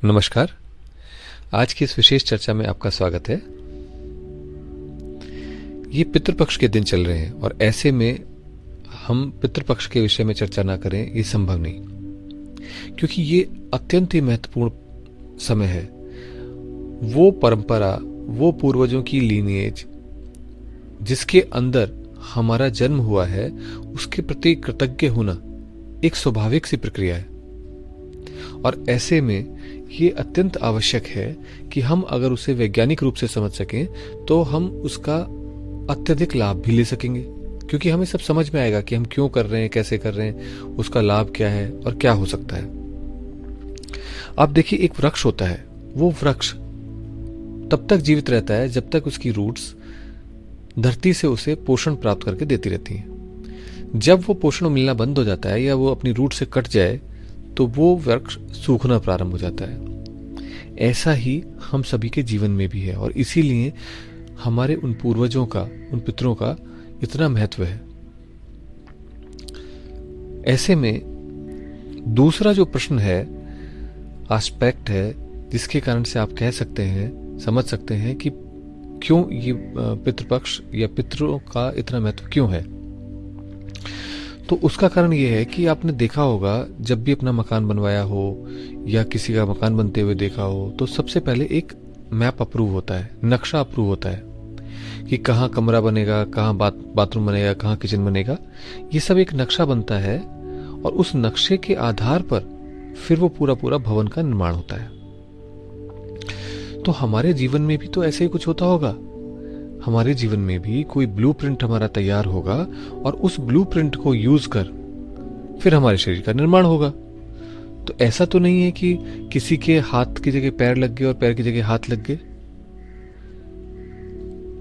नमस्कार। आज की इस विशेष चर्चा में आपका स्वागत है। ये पितृपक्ष के दिन चल रहे हैं और ऐसे में हम पितृपक्ष के विषय में चर्चा ना करें ये संभव नहीं, क्योंकि ये अत्यंत ही महत्वपूर्ण समय है। वो परंपरा, वो पूर्वजों की लीनिएज जिसके अंदर हमारा जन्म हुआ है, उसके प्रति कृतज्ञ होना एक स्वाभाविक सी प्रक्रिया है। और ऐसे में ये अत्यंत आवश्यक है कि हम अगर उसे वैज्ञानिक रूप से समझ सकें तो हम उसका अत्यधिक लाभ भी ले सकेंगे, क्योंकि हमें सब समझ में आएगा कि हम क्यों कर रहे हैं, कैसे कर रहे हैं, उसका लाभ क्या है और क्या हो सकता है। आप देखिए, एक वृक्ष होता है, वो वृक्ष तब तक जीवित रहता है जब तक उसकी रूट्स धरती से उसे पोषण प्राप्त करके देती रहती हैं। जब वो पोषण मिलना बंद हो जाता है या वो अपनी रूट से कट जाए तो वो वृक्ष सूखना प्रारंभ हो जाता है। ऐसा ही हम सभी के जीवन में भी है और इसीलिए हमारे उन पूर्वजों का, उन पितरों का इतना महत्व है। ऐसे में दूसरा जो प्रश्न है, एस्पेक्ट है, जिसके कारण से आप कह सकते हैं, समझ सकते हैं कि क्यों ये पितृपक्ष या पितरों का इतना महत्व क्यों है। तो उसका कारण ये है कि आपने देखा होगा, जब भी अपना मकान बनवाया हो या किसी का मकान बनते हुए देखा हो, तो सबसे पहले एक मैप अप्रूव होता है, नक्शा अप्रूव होता है कि कहाँ कमरा बनेगा, कहाँ बाथरूम बनेगा, कहाँ किचन बनेगा। ये सब एक नक्शा बनता है और उस नक्शे के आधार पर फिर वो पूरा पूरा भवन का निर्माण होता है। तो हमारे जीवन में भी तो ऐसे ही कुछ होता होगा। हमारे जीवन में भी कोई ब्लूप्रिंट हमारा तैयार होगा और उस ब्लूप्रिंट को यूज कर फिर हमारे शरीर का निर्माण होगा। तो ऐसा तो नहीं है कि किसी के हाथ की जगह पैर लग गए और पैर की जगह हाथ लग गए।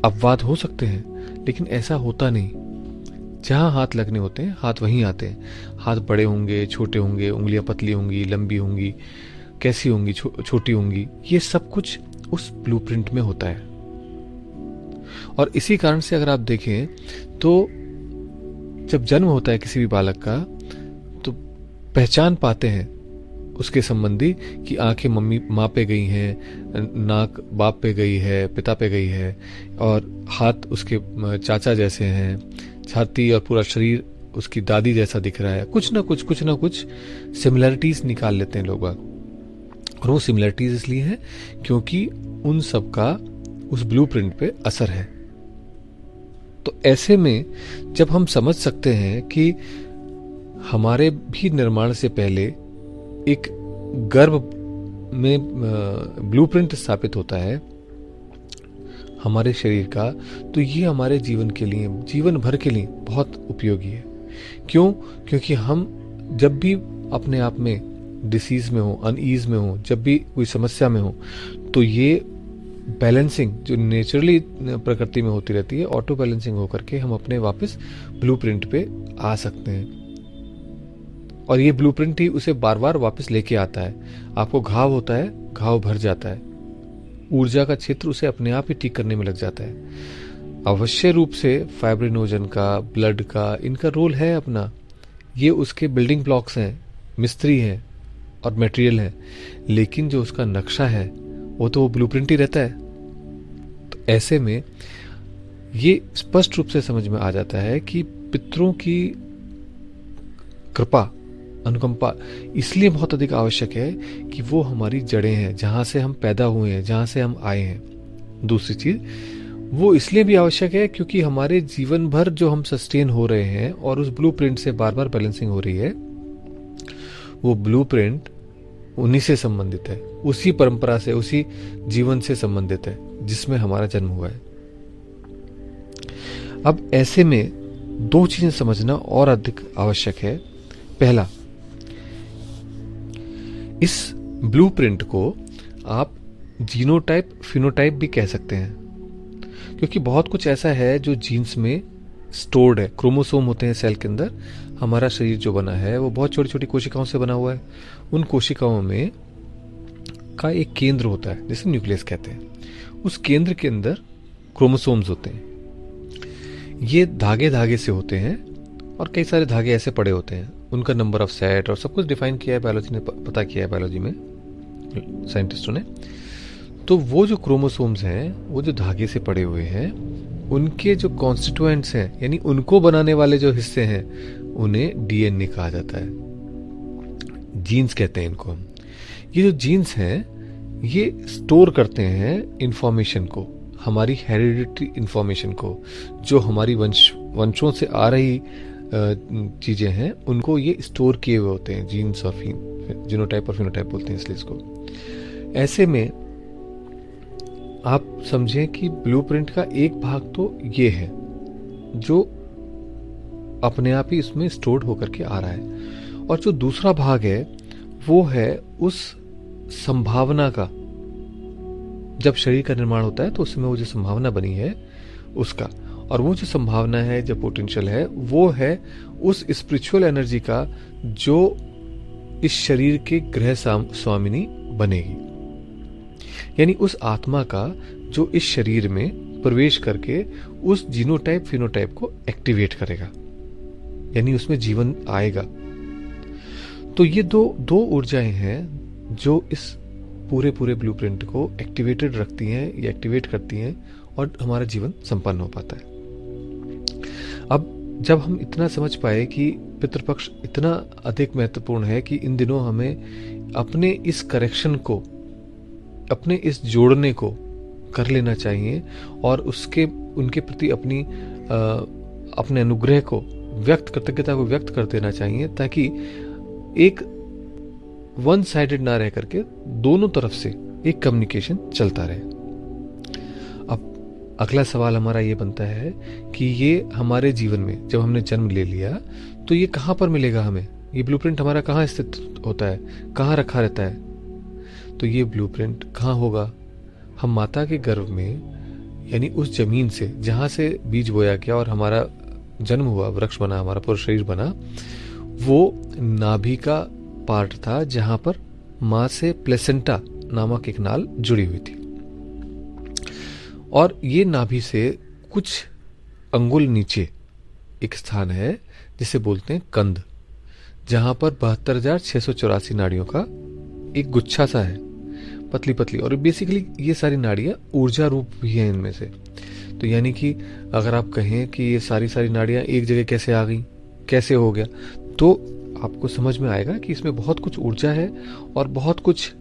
अपवाद हो सकते हैं, लेकिन ऐसा होता नहीं। जहां हाथ लगने होते हैं, हाथ वहीं आते हैं। हाथ बड़े होंगे, छोटे होंगे, उंगलियां पतली होंगी, लंबी होंगी, कैसी होंगी, छोटी होंगी, ये सब कुछ उस ब्लूप्रिंट में होता है। और इसी कारण से अगर आप देखें तो जब जन्म होता है किसी भी बालक का, तो पहचान पाते हैं उसके संबंधी कि आंखें माँ पे गई हैं, नाक बाप पे गई है, पिता पे गई है, और हाथ उसके चाचा जैसे हैं, छाती और पूरा शरीर उसकी दादी जैसा दिख रहा है। कुछ ना कुछ सिमिलरिटीज निकाल लेते हैं लोग। और वो सिमिलरिटीज इसलिए है क्योंकि उन सब का उस ब्लूप्रिंट पे असर है। तो ऐसे में जब हम समझ सकते हैं कि हमारे भी निर्माण से पहले एक गर्भ में ब्लूप्रिंट स्थापित होता है हमारे शरीर का, तो ये हमारे जीवन के लिए, जीवन भर के लिए बहुत उपयोगी है। क्यों? क्योंकि हम जब भी अपने आप में डिसीज में हो, अनईज में हो, जब भी कोई समस्या में हो, तो ये बैलेंसिंग जो नेचुरली प्रकृति में होती रहती है, ऑटो बैलेंसिंग होकर के हम अपने वापस ब्लूप्रिंट पे आ सकते हैं। और ये ब्लूप्रिंट ही उसे बार बार वापस लेके आता है। आपको घाव होता है, घाव भर जाता है, ऊर्जा का क्षेत्र उसे अपने आप ही ठीक करने में लग जाता है। अवश्य रूप से फाइब्रिनोजन का, ब्लड का, इनका रोल है अपना। ये उसके बिल्डिंग ब्लॉक्स हैं, मिस्त्री हैं और मटेरियल है, लेकिन जो उसका नक्शा है वो तो वो ब्लूप्रिंट ही रहता है। तो ऐसे में ये स्पष्ट रूप से समझ में आ जाता है कि पितरों की कृपा, अनुकंपा इसलिए बहुत अधिक आवश्यक है कि वो हमारी जड़ें हैं, जहां से हम पैदा हुए हैं, जहां से हम आए हैं। दूसरी चीज वो इसलिए भी आवश्यक है क्योंकि हमारे जीवन भर जो हम सस्टेन हो रहे हैं और उस ब्लूप्रिंट से बार बार बैलेंसिंग हो रही है, वो ब्लूप्रिंट उन्हीं से संबंधित है, उसी परंपरा से, उसी जीवन से संबंधित है जिसमें हमारा जन्म हुआ है। अब ऐसे में दो चीजें समझना और अधिक आवश्यक है। पहला, इस ब्लूप्रिंट को आप जीनोटाइप, फिनोटाइप भी कह सकते हैं, क्योंकि बहुत कुछ ऐसा है जो जीन्स में स्टोर्ड है। क्रोमोसोम होते हैं सेल के अंदर। हमारा शरीर जो बना है वो बहुत छोटी छोटी कोशिकाओं से बना हुआ है। उन कोशिकाओं में का एक केंद्र होता है जिसे न्यूक्लियस कहते हैं। उस केंद्र के अंदर क्रोमोसोम्स होते हैं। ये धागे धागे से होते हैं और कई सारे धागे ऐसे पड़े होते हैं। उनका नंबर ऑफ सेट और सब कुछ डिफाइन किया है बायोलॉजी ने, पता किया है बायोलॉजी में। साइंटिस्टों ने। तो वो जो क्रोमोसोम्स हैं, वो जो धागे से पड़े हुए हैं, उनके जो कॉन्स्टिट्यूएंट्स हैं, यानी उनको बनाने वाले जो हिस्से हैं, उन्हें डीएनए कहा जाता है। जीन्स कहते हैं इनको हम। ये जो जीन्स हैं, ये स्टोर करते हैं इंफॉर्मेशन को, हमारी हेरिडिटरी इंफॉर्मेशन को, जो हमारी वंशों से आ रही चीजें हैं, उनको ये स्टोर किए हुए होते हैं। जीन्स और जीनोटाइप और फिनोटाइप बोलते हैं इसलिए इसको। ऐसे में आप समझें कि ब्लूप्रिंट का एक भाग तो ये है जो अपने आप ही इसमें स्टोर्ड होकर के आ रहा है, और जो दूसरा भाग है वो है उस संभावना का। जब शरीर का निर्माण होता है तो उसमें वो जो संभावना बनी है उसका, और वो जो संभावना है, जो पोटेंशियल है, वो है उस स्पिरिचुअल एनर्जी का जो इस शरीर के ग्रह स्वामिनी बनेगी, यानी उस आत्मा का जो इस शरीर में प्रवेश करके उस जीनोटाइप फिनोटाइप को एक्टिवेट करेगा, यानी उसमें जीवन आएगा। तो ये दो ऊर्जाएं हैं जो इस पूरे ब्लूप्रिंट को एक्टिवेटेड रखती हैं या एक्टिवेट करती हैं, और हमारा जीवन संपन्न हो पाता है। अब जब हम इतना समझ पाए कि पितृपक्ष इतना अधिक महत्वपूर्ण है कि इन दिनों हमें अपने इस करेक्शन को, अपने इस जोड़ने को कर लेना चाहिए, और उनके प्रति अपने अनुग्रह को कृतज्ञता को व्यक्त कर देना चाहिए, ताकि एक वन साइडेड ना रह करके दोनों तरफ से एक कम्युनिकेशन चलता रहे। अब अगला सवाल हमारा ये बनता है कि ये हमारे जीवन में जब हमने जन्म ले लिया तो ये कहाँ पर मिलेगा हमें? ये ब्लूप्रिंट हमारा कहाँ स्थित होता है, कहाँ रखा रहता है? तो ये ब्लूप्रिंट कहाँ होगा? हम माता के गर्भ में, यानी उस जमीन से जहाँ से बीज बोया गया और हमारा जन्म हुआ, वृक्ष बना, हमारा पूरा शरीर बना, वो नाभि का पार्ट था जहां पर मां से प्लेसेंटा नामक एक नाल जुड़ी हुई थी, और ये नाभि से कुछ अंगुल नीचे एक स्थान है जिसे बोलते हैं कंद, जहां पर 72,684 नाड़ियों का एक गुच्छा सा है, पतली पतली, और बेसिकली ये सारी नाड़ियां ऊर्जा रूप भी हैं इनमें से। तो यानी कि अगर आप कहें कि ये सारी नाड़ियां एक जगह कैसे आ गई, कैसे हो गया, तो आपको समझ में आएगा कि इसमें बहुत कुछ ऊर्जा है और बहुत कुछ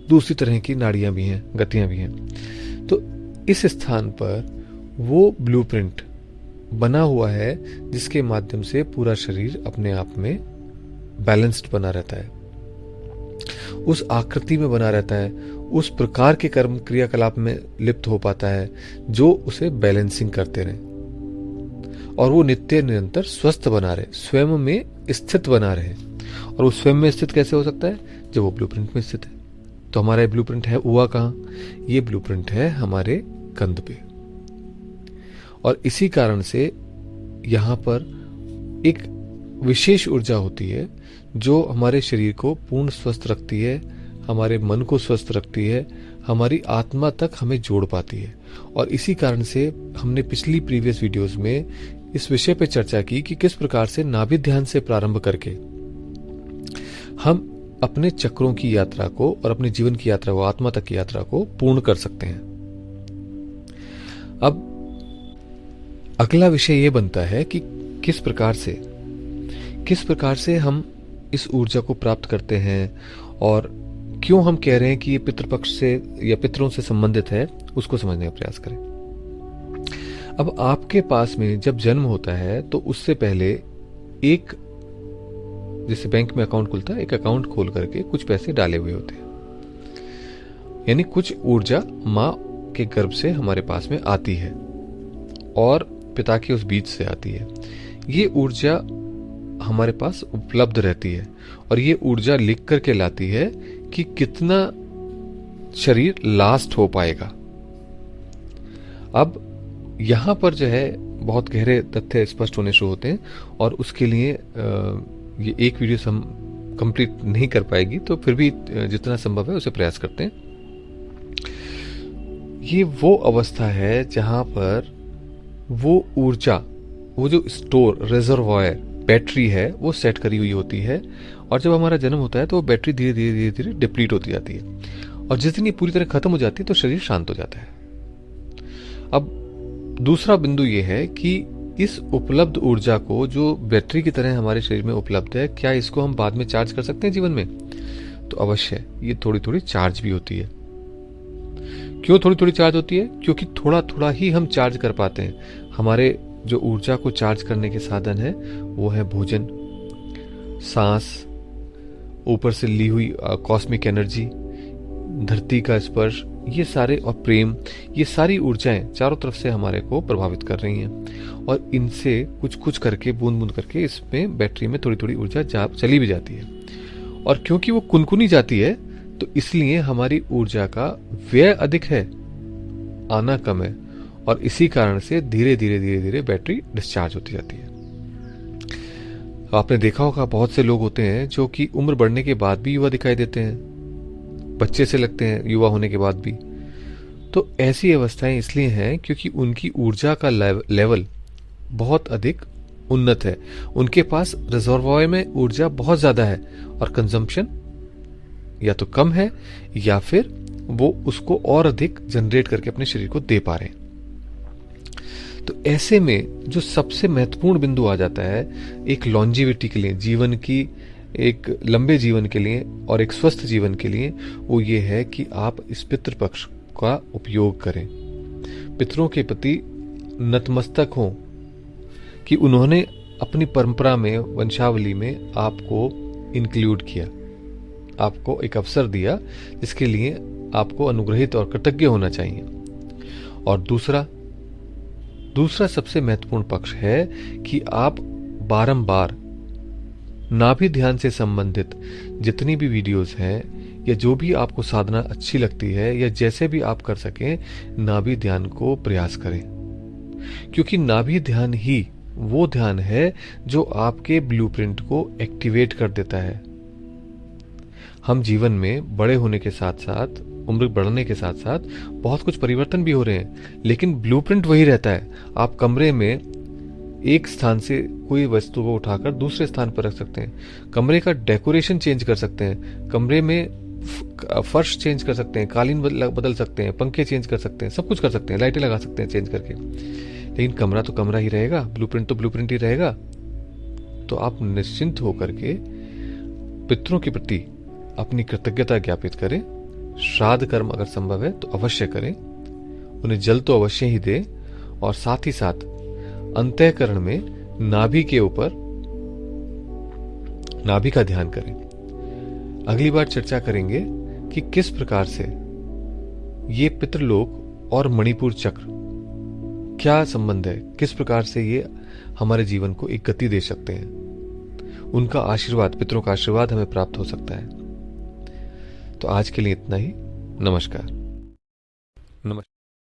दूसरी तरह की नाड़ियां भी हैं, गतियां भी हैं। तो इस स्थान पर वो ब्लूप्रिंट बना हुआ है जिसके माध्यम से पूरा शरीर अपने आप में बैलेंस्ड बना रहता है, उस आकृति में बना रहता है, उस प्रकार के कर्म क्रियाकलाप में लिप्त हो पाता है जो उसे बैलेंसिंग करते रहे, और वो नित्य निरंतर स्वस्थ बना रहे, स्वयं में स्थित बना रहे। और वो स्वयं में स्थित कैसे हो सकता है? जब वो ब्लूप्रिंट में स्थित है। तो हमारा ये ब्लूप्रिंट है हुआ कहाँ? ये ब्लूप्रिंट है हमारे कंध पे, और इसी कारण से यहाँ पर एक विशेष ऊर्जा होती है जो हमारे शरीर को पूर्ण स्वस्थ रखती है, हमारे मन को स्वस्थ रखती है, हमारी आत्मा तक हमें जोड़ पाती है। और इसी कारण से हमने पिछली प्रीवियस वीडियोस में इस विषय पे चर्चा की कि किस प्रकार से नाभि ध्यान से प्रारंभ करके हम अपने चक्रों की यात्रा को और अपने जीवन की यात्रा को, आत्मा तक की यात्रा को पूर्ण कर सकते हैं। अब अगला विषय यह बनता है कि किस प्रकार से हम इस ऊर्जा को प्राप्त करते हैं, और क्यों हम कह रहे हैं कि ये पितृपक्ष से या पितरों से संबंधित है, उसको समझने का प्रयास करें। अब आपके पास में जब जन्म होता है तो उससे पहले एक, जैसे बैंक में अकाउंट खुलता है, एक अकाउंट खोल करके कुछ पैसे डाले हुए होते हैं, यानी कुछ ऊर्जा माँ के गर्भ से हमारे पास में आती है और पिता के उस बीज से आती है। ये ऊर्जा हमारे पास उपलब्ध रहती है, और ये ऊर्जा लिख करके लाती है कि कितना शरीर लास्ट हो पाएगा। अब यहां पर जो है बहुत गहरे तथ्य स्पष्ट होने शुरू होते हैं, और उसके लिए ये एक वीडियो से हम कंप्लीट नहीं कर पाएगी, तो फिर भी जितना संभव है उसे प्रयास करते हैं। ये वो अवस्था है जहां पर वो ऊर्जा, वो जो स्टोर, रिजर्वॉयर, बैटरी है, वो सेट करी हुई होती है, और जब हमारा जन्म होता है तो वो बैटरी धीरे धीरे धीरे धीरे डिप्लीट होती जाती है, और जिस दिन ये पूरी तरह खत्म हो जाती है तो शरीर शांत हो जाता है। अब दूसरा बिंदु ये है कि इस उपलब्ध ऊर्जा को, जो बैटरी की तरह हमारे शरीर में उपलब्ध है, क्या इसको हम बाद में चार्ज कर सकते हैं जीवन में? तो अवश्य ये थोड़ी थोड़ी चार्ज भी होती है। क्यों थोड़ी थोड़ी चार्ज होती है? क्योंकि थोड़ा थोड़ा ही हम चार्ज कर पाते हैं। हमारे जो ऊर्जा को चार्ज करने के साधन है वो है भोजन, सांस, ऊपर से ली हुई कॉस्मिक एनर्जी, धरती का स्पर्श, ये सारे, और प्रेम, ये सारी ऊर्जाएं चारों तरफ से हमारे को प्रभावित कर रही हैं, और इनसे कुछ कुछ करके, बूंद बूंद करके इसमें बैटरी में थोड़ी थोड़ी ऊर्जा चली भी जाती है। और क्योंकि वो कुनकुनी जाती है तो इसलिए हमारी ऊर्जा का व्यय अधिक है, आना कम है, और इसी कारण से धीरे धीरे धीरे धीरे बैटरी डिस्चार्ज होती जाती है। आपने देखा होगा बहुत से लोग होते हैं जो कि उम्र बढ़ने के बाद भी युवा दिखाई देते हैं, बच्चे से लगते हैं युवा होने के बाद भी। तो ऐसी अवस्थाएं इसलिए हैं क्योंकि उनकी ऊर्जा का लेवल बहुत अधिक उन्नत है, उनके पास रिजर्वॉयर में ऊर्जा बहुत ज्यादा है, और कंजम्पशन या तो कम है या फिर वो उसको और अधिक जनरेट करके अपने शरीर को दे पा रहे हैं। तो ऐसे में जो सबसे महत्वपूर्ण बिंदु आ जाता है एक लॉन्जिविटी के लिए, जीवन की एक लंबे जीवन के लिए और एक स्वस्थ जीवन के लिए, वो ये है कि आप इस पितृपक्ष का उपयोग करें, पितरों के प्रति नतमस्तक हों कि उन्होंने अपनी परंपरा में, वंशावली में आपको इंक्लूड किया, आपको एक अवसर दिया जिसके लिए आपको अनुग्रहित और कृतज्ञ होना चाहिए। और दूसरा सबसे महत्वपूर्ण पक्ष है कि आप बारंबार नाभि ध्यान से संबंधित जितनी भी वीडियोस हैं, या जो भी आपको साधना अच्छी लगती है, या जैसे भी आप कर सकें, नाभि ध्यान को प्रयास करें, क्योंकि नाभि ध्यान ही वो ध्यान है जो आपके ब्लूप्रिंट को एक्टिवेट कर देता है। हम जीवन में बड़े होने के साथ साथ, उम्र बढ़ने के साथ साथ बहुत कुछ परिवर्तन भी हो रहे हैं, लेकिन ब्लूप्रिंट वही रहता है। आप कमरे में एक स्थान से कोई वस्तु को उठाकर दूसरे स्थान पर रख सकते हैं, कमरे का डेकोरेशन चेंज कर सकते हैं, कमरे में फर्श चेंज कर सकते हैं, कालीन बदल सकते हैं, पंखे चेंज कर सकते हैं, सब कुछ कर सकते हैं, लाइटें लगा सकते हैं चेंज करके, लेकिन कमरा तो कमरा ही रहेगा, ब्लूप्रिंट तो ब्लूप्रिंट ही रहेगा। तो आप निश्चिंत होकर के पितरों के प्रति अपनी कृतज्ञता ज्ञापित करें। श्राद्ध कर्म अगर संभव है तो अवश्य करें, उन्हें जल तो अवश्य ही दें, और साथ ही साथ अंतःकरण में नाभि के ऊपर, नाभि का ध्यान करें। अगली बार चर्चा करेंगे कि किस प्रकार से ये पितृलोक और मणिपुर चक्र क्या संबंध है, किस प्रकार से ये हमारे जीवन को एक गति दे सकते हैं, उनका आशीर्वाद, पितरों का आशीर्वाद हमें प्राप्त हो सकता है। तो आज के लिए इतना ही। नमस्कार।